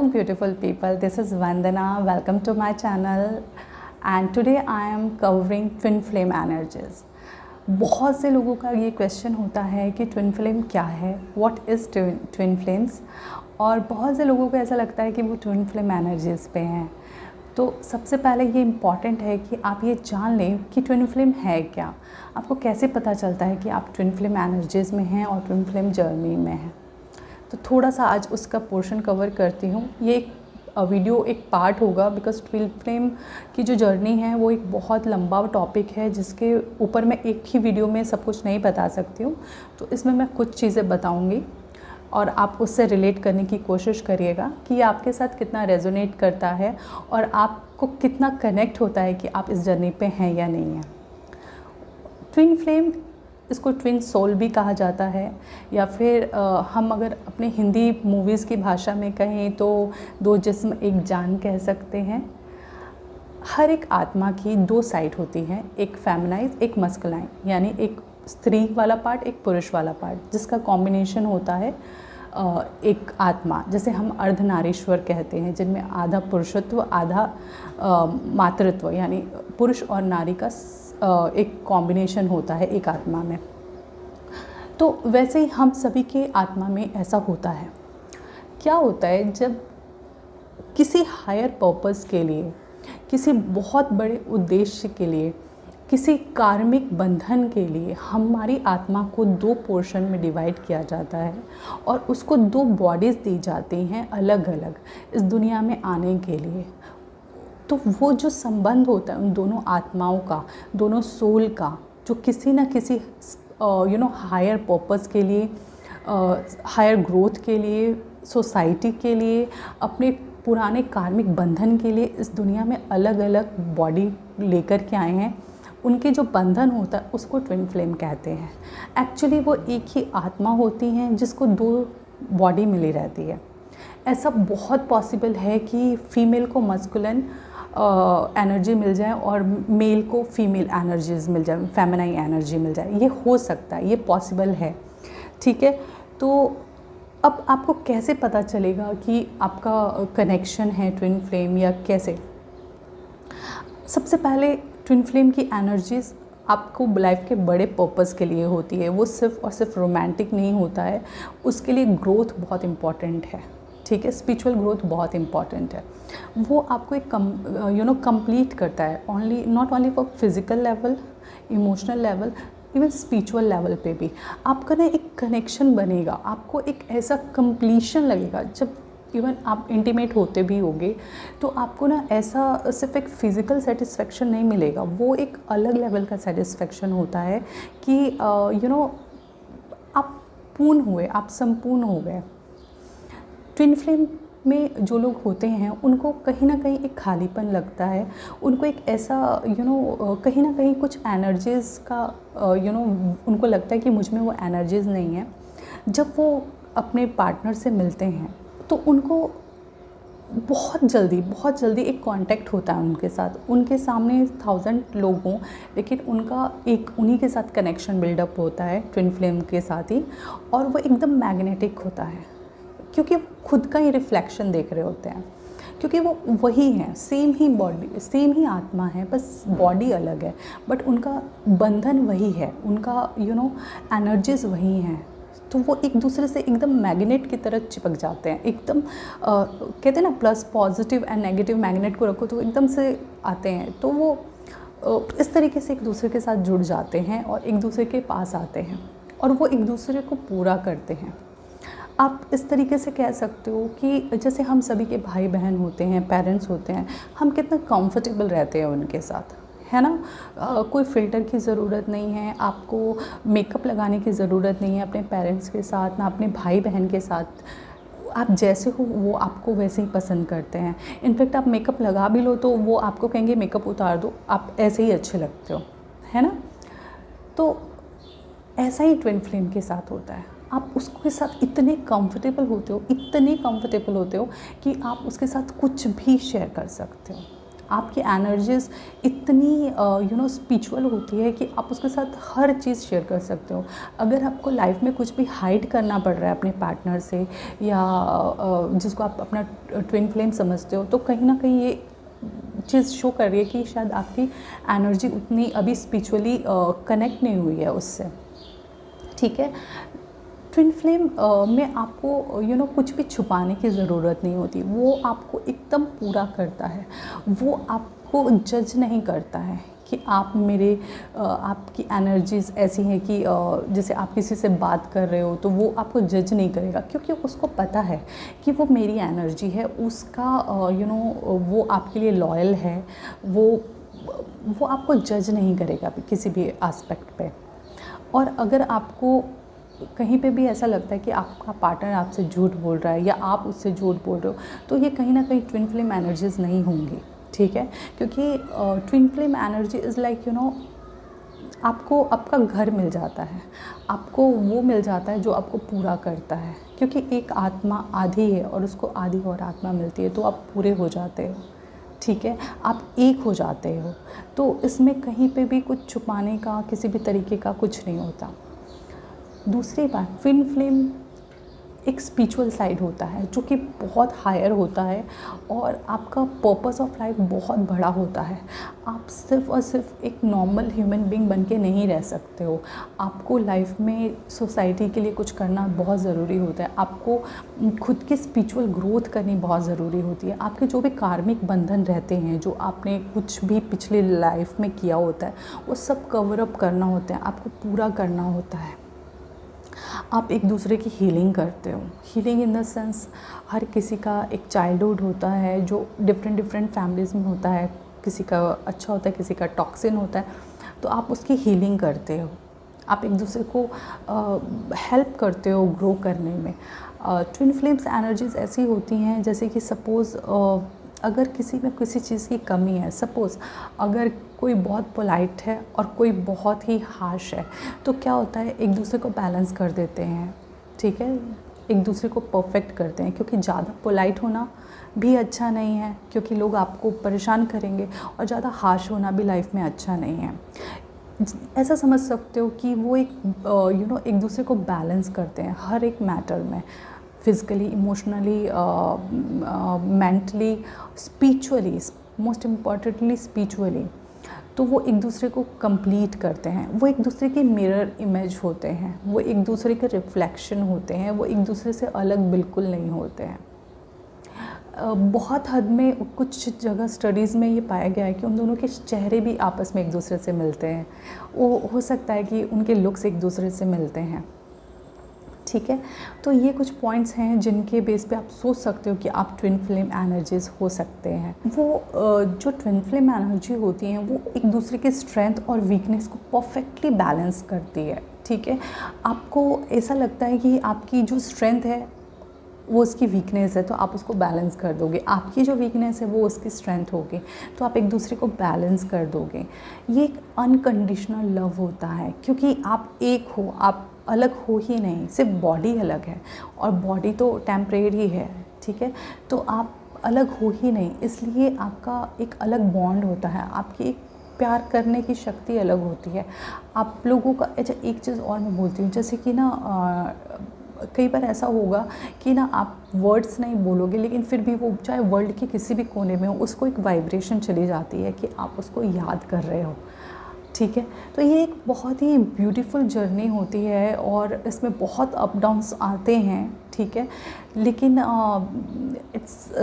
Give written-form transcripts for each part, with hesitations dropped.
beautiful people, this is Vandana. Welcome to my channel and today I am covering twin flame energies. बहुत से लोगों का ये question होता है कि ट्विन फ्लेम क्या है, व्हाट इज़ ट्विन फ्लेम्स, और बहुत से लोगों को ऐसा लगता है कि वो ट्विन फ्लेम एनर्जीज़ पे हैं। तो सबसे पहले ये इम्पॉर्टेंट है कि आप ये जान लें कि ट्विन फ्लेम है क्या। आपको कैसे पता चलता है कि आप ट्विन फ्लेम एनर्जीज़ में हैं और ट्विन फ्लेम जर्नी में हैं। तो थोड़ा सा आज उसका पोर्शन कवर करती हूँ। ये एक वीडियो एक पार्ट होगा बिकॉज ट्विन फ्लेम की जो जर्नी है वो एक बहुत लंबा टॉपिक है जिसके ऊपर मैं एक ही वीडियो में सब कुछ नहीं बता सकती हूँ। तो इसमें मैं कुछ चीज़ें बताऊँगी और आप उससे रिलेट करने की कोशिश करिएगा कि ये आपके साथ कितना रेजोनेट करता है और आपको कितना कनेक्ट होता है कि आप इस जर्नी पे हैं या नहीं हैं। ट्विन फ्लेम, इसको ट्विन सोल भी कहा जाता है, या फिर हम अगर अपने हिंदी मूवीज़ की भाषा में कहें तो दो जिस्म एक जान कह सकते हैं। हर एक आत्मा की दो साइड होती हैं, एक फेमिनाइन एक मस्कुलाइन, यानी एक स्त्री वाला पार्ट एक पुरुष वाला पार्ट, जिसका कॉम्बिनेशन होता है एक आत्मा, जैसे हम अर्धनारीश्वर कहते हैं, जिनमें आधा पुरुषत्व आधा मातृत्व यानी पुरुष और नारी का एक कॉम्बिनेशन होता है एक आत्मा में। तो वैसे ही हम सभी के आत्मा में ऐसा होता है। क्या होता है जब किसी हायर पर्पस के लिए, किसी बहुत बड़े उद्देश्य के लिए, किसी कार्मिक बंधन के लिए हमारी आत्मा को दो पोर्शन में डिवाइड किया जाता है और उसको दो बॉडीज़ दी जाती हैं अलग अलग इस दुनिया में आने के लिए। तो वो जो संबंध होता है उन दोनों आत्माओं का, दोनों सोल का, जो किसी न किसी हायर पर्पस के लिए, हायर ग्रोथ के लिए, सोसाइटी के लिए, अपने पुराने कार्मिक बंधन के लिए इस दुनिया में अलग अलग बॉडी लेकर के आए हैं, उनके जो बंधन होता है उसको ट्विन फ्लेम कहते हैं। एक्चुअली वो एक ही आत्मा होती हैं जिसको दो बॉडी मिली रहती है। ऐसा बहुत पॉसिबल है कि फ़ीमेल को मस्कुलिन एनर्जी मिल जाए और मेल को फीमेल एनर्जीज़ मिल जाए, फेमिनाइन एनर्जी मिल जाए। ये हो सकता है, ये पॉसिबल है, ठीक है। तो अब आपको कैसे पता चलेगा कि आपका कनेक्शन है ट्विन फ्लेम या कैसे? सबसे पहले ट्विन फ्लेम की एनर्जीज़ आपको लाइफ के बड़े पर्पस के लिए होती है। वो सिर्फ़ और सिर्फ रोमांटिक नहीं होता है, उसके लिए ग्रोथ बहुत इम्पॉर्टेंट है, ठीक है। स्पिरिचुअल ग्रोथ बहुत इम्पॉर्टेंट है। वो आपको एक कंप्लीट करता है, not only for physical level, emotional level, even spiritual level पे भी आपका ना एक कनेक्शन बनेगा। आपको एक ऐसा कंप्लीशन लगेगा जब इवन आप इंटीमेट होते भी होगे तो आपको ना ऐसा सिर्फ एक फ़िज़िकल सेटिस्फेक्शन नहीं मिलेगा, वो एक अलग लेवल का सेटिस्फेक्शन होता है कि आप पूर्ण हुए, आप संपूर्ण हो गए। ट्विन फ्लेम में जो लोग होते हैं उनको कहीं ना कहीं एक खालीपन लगता है, उनको एक ऐसा कहीं ना कहीं कुछ एनर्जीज़ का उनको लगता है कि मुझ में वो एनर्जीज़ नहीं है। जब वो अपने पार्टनर से मिलते हैं तो उनको बहुत जल्दी एक कांटेक्ट होता है उनके साथ। उनके सामने 1000 लोग हों लेकिन उनका एक उन्हीं के साथ कनेक्शन बिल्डअप होता है ट्विन फ्लेम के साथ ही, और वो एकदम मैग्नेटिक होता है क्योंकि खुद का ही रिफ्लेक्शन देख रहे होते हैं, क्योंकि वो वही हैं, सेम ही बॉडी, सेम ही आत्मा है, बस बॉडी अलग है बट उनका बंधन वही है, उनका एनर्जीज़ वही हैं। तो वो एक दूसरे से एकदम मैग्नेट की तरह चिपक जाते हैं, एकदम कहते हैं ना plus positive and negative magnet को रखो तो एकदम से आते हैं। तो वो इस तरीके से एक दूसरे के साथ जुड़ जाते हैं और एक दूसरे के पास आते हैं और वो एक दूसरे को पूरा करते हैं। आप इस तरीके से कह सकते हो कि जैसे हम सभी के भाई बहन होते हैं, पेरेंट्स होते हैं, हम कितना कंफर्टेबल रहते हैं उनके साथ, है ना। कोई फ़िल्टर की ज़रूरत नहीं है, आपको मेकअप लगाने की ज़रूरत नहीं है अपने पेरेंट्स के साथ, ना अपने भाई बहन के साथ। आप जैसे हो वो आपको वैसे ही पसंद करते हैं। इनफैक्ट आप मेकअप लगा भी लो तो वो आपको कहेंगे मेकअप उतार दो, आप ऐसे ही अच्छे लगते हो, है ना। तो ऐसा ही ट्विन फ्लेम के साथ होता है। आप उसके साथ इतने कंफर्टेबल होते हो कि आप उसके साथ कुछ भी शेयर कर सकते हो, आपकी एनर्जीज़ इतनी स्पिरिचुअल होती है कि आप उसके साथ हर चीज़ शेयर कर सकते हो। अगर आपको लाइफ में कुछ भी हाइड करना पड़ रहा है अपने पार्टनर से, या जिसको आप अपना ट्विन फ्लेम समझते हो, तो कहीं ना कहीं ये चीज़ शो कर रही है कि शायद आपकी एनर्जी उतनी अभी स्पिरिचुअली कनेक्ट नहीं हुई है उससे। ठीक है, ट्विन फ्लेम में आपको कुछ भी छुपाने की ज़रूरत नहीं होती। वो आपको एकदम पूरा करता है। वो आपको जज नहीं करता है कि आप आपकी एनर्जीज़ ऐसी हैं कि जैसे आप किसी से बात कर रहे हो तो वो आपको जज नहीं करेगा, क्योंकि उसको पता है कि वो मेरी एनर्जी है, उसका वो आपके लिए लॉयल है। वो आपको जज नहीं करेगा किसी भी एस्पेक्ट पे। और अगर आपको कहीं पे भी ऐसा लगता है कि आपका पार्टनर आपसे झूठ बोल रहा है या आप उससे झूठ बोल रहे हो, तो ये कहीं ना कहीं ट्विन फ्लेम एनर्जीज़ नहीं होंगी। ठीक है, क्योंकि twin flame energy is like आपको आपका घर मिल जाता है, आपको वो मिल जाता है जो आपको पूरा करता है। क्योंकि एक आत्मा आधी है और उसको आधी और आत्मा मिलती है, तो आप पूरे हो जाते हो। ठीक है, आप एक हो जाते हो। तो इसमें कहीं पे भी कुछ छुपाने का, किसी भी तरीके का कुछ नहीं होता। दूसरी बात, ट्विन फ्लेम एक स्पिरिचुअल साइड होता है जो कि बहुत हायर होता है, और आपका पर्पस ऑफ लाइफ बहुत बड़ा होता है। आप सिर्फ़ और सिर्फ एक नॉर्मल ह्यूमन बीइंग बन के नहीं रह सकते हो। आपको लाइफ में सोसाइटी के लिए कुछ करना बहुत ज़रूरी होता है। आपको खुद की स्पिरिचुअल ग्रोथ करनी बहुत ज़रूरी होती है। आपके जो भी कार्मिक बंधन रहते हैं, जो आपने कुछ भी पिछले लाइफ में किया होता है, वो सब कवर अप करना होता है, आपको पूरा करना होता है। आप एक दूसरे की हीलिंग करते हो। हीलिंग इन द सेंस, हर किसी का एक चाइल्डहुड होता है जो डिफरेंट फैमिलीज़ में होता है। किसी का अच्छा होता है, किसी का टॉक्सिन होता है, तो आप उसकी हीलिंग करते हो। आप एक दूसरे को हेल्प करते हो ग्रो करने में। ट्विन फ्लेम्स एनर्जीज़ ऐसी होती हैं जैसे कि सपोज़ अगर किसी में किसी चीज़ की कमी है, सपोज़ अगर कोई बहुत पोलाइट है और कोई बहुत ही हार्श है, तो क्या होता है, एक दूसरे को बैलेंस कर देते हैं। ठीक है, एक दूसरे को परफेक्ट करते हैं, क्योंकि ज़्यादा पोलाइट होना भी अच्छा नहीं है, क्योंकि लोग आपको परेशान करेंगे, और ज़्यादा हार्श होना भी लाइफ में अच्छा नहीं है। ऐसा समझ सकते हो कि वो एक दूसरे को बैलेंस करते हैं हर एक मैटर में, physically, emotionally, mentally, spiritually, most importantly spiritually. तो वो एक दूसरे को कंप्लीट करते हैं। वो एक दूसरे के मिरर इमेज होते हैं, वो एक दूसरे के रिफ्लेक्शन होते हैं, वो एक दूसरे से अलग बिल्कुल नहीं होते हैं। बहुत हद में कुछ जगह स्टडीज़ में ये पाया गया है कि उन दोनों के चेहरे भी आपस में एक दूसरे से मिलते हैं। वो हो सकता है कि उनके लुक्स एक दूसरे से मिलते हैं। ठीक है, तो ये कुछ पॉइंट्स हैं जिनके बेस पे आप सोच सकते हो कि आप ट्विन फ्लेम एनर्जीज़ हो सकते हैं। वो जो ट्विन फ्लेम एनर्जी होती हैं, वो एक दूसरे के स्ट्रेंथ और वीकनेस को परफेक्टली बैलेंस करती है। ठीक है, आपको ऐसा लगता है कि आपकी जो स्ट्रेंथ है वो उसकी वीकनेस है, तो आप उसको बैलेंस कर दोगे। आपकी जो वीकनेस है वो उसकी स्ट्रेंथ होगी, तो आप एक दूसरे को बैलेंस कर दोगे। ये एक अनकंडीशनल लव होता है, क्योंकि आप एक हो, आप अलग हो ही नहीं, सिर्फ बॉडी अलग है, और बॉडी तो टेम्परेरी है। ठीक है, तो आप अलग हो ही नहीं, इसलिए आपका एक अलग बॉन्ड होता है, आपकी एक प्यार करने की शक्ति अलग होती है आप लोगों का। अच्छा, एक चीज़ और मैं बोलती हूँ, जैसे कि ना कई बार ऐसा होगा कि ना आप वर्ड्स नहीं बोलोगे, लेकिन फिर भी वो चाहे वर्ल्ड के किसी भी कोने में हो, उसको एक वाइब्रेशन चली जाती है कि आप उसको याद कर रहे हो। ठीक है, तो ये एक बहुत ही ब्यूटीफुल जर्नी होती है, और इसमें बहुत अप डाउन्स आते हैं। ठीक है, लेकिन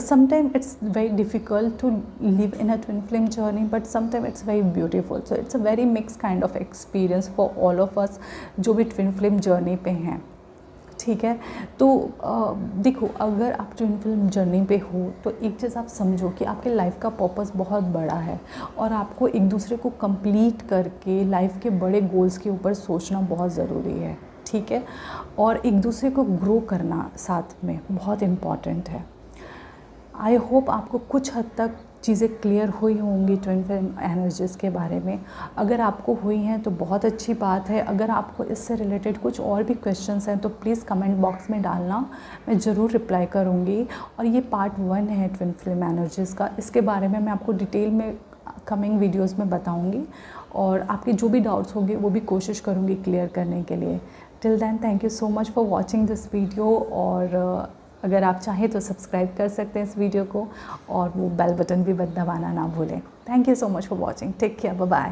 sometime it's very difficult to live in a twin flame journey, but sometime it's very beautiful. So it's a very mix kind of experience for all of us जो भी ट्विन फ्लेम जर्नी पे हैं। ठीक है, तो देखो, अगर आप ट्विन फ्लेम जर्नी पे हो तो एक चीज़ आप समझो कि आपके लाइफ का पर्पस बहुत बड़ा है, और आपको एक दूसरे को कंप्लीट करके लाइफ के बड़े गोल्स के ऊपर सोचना बहुत ज़रूरी है। ठीक है, और एक दूसरे को ग्रो करना साथ में बहुत इम्पॉर्टेंट है। आई होप आपको कुछ हद तक चीज़ें क्लियर हुई होंगी ट्विन फ्लेम एनर्जीज़ के बारे में। अगर आपको हुई हैं तो बहुत अच्छी बात है। अगर आपको इससे रिलेटेड कुछ और भी क्वेश्चंस हैं तो प्लीज़ कमेंट बॉक्स में डालना, मैं ज़रूर रिप्लाई करूँगी। और ये पार्ट 1 है ट्विन फ्लेम एनर्जीज़ का। इसके बारे में मैं आपको डिटेल में कमिंग वीडियोज़ में बताऊँगी और आपके जो भी डाउट्स होंगे वो भी कोशिश करूँगी क्लियर करने के लिए। Till then thank you so much for watching this video. और अगर आप चाहें तो सब्सक्राइब कर सकते हैं इस वीडियो को और वो बेल बटन भी दबाना ना भूलें। Thank you so much for watching. Take care, bye bye.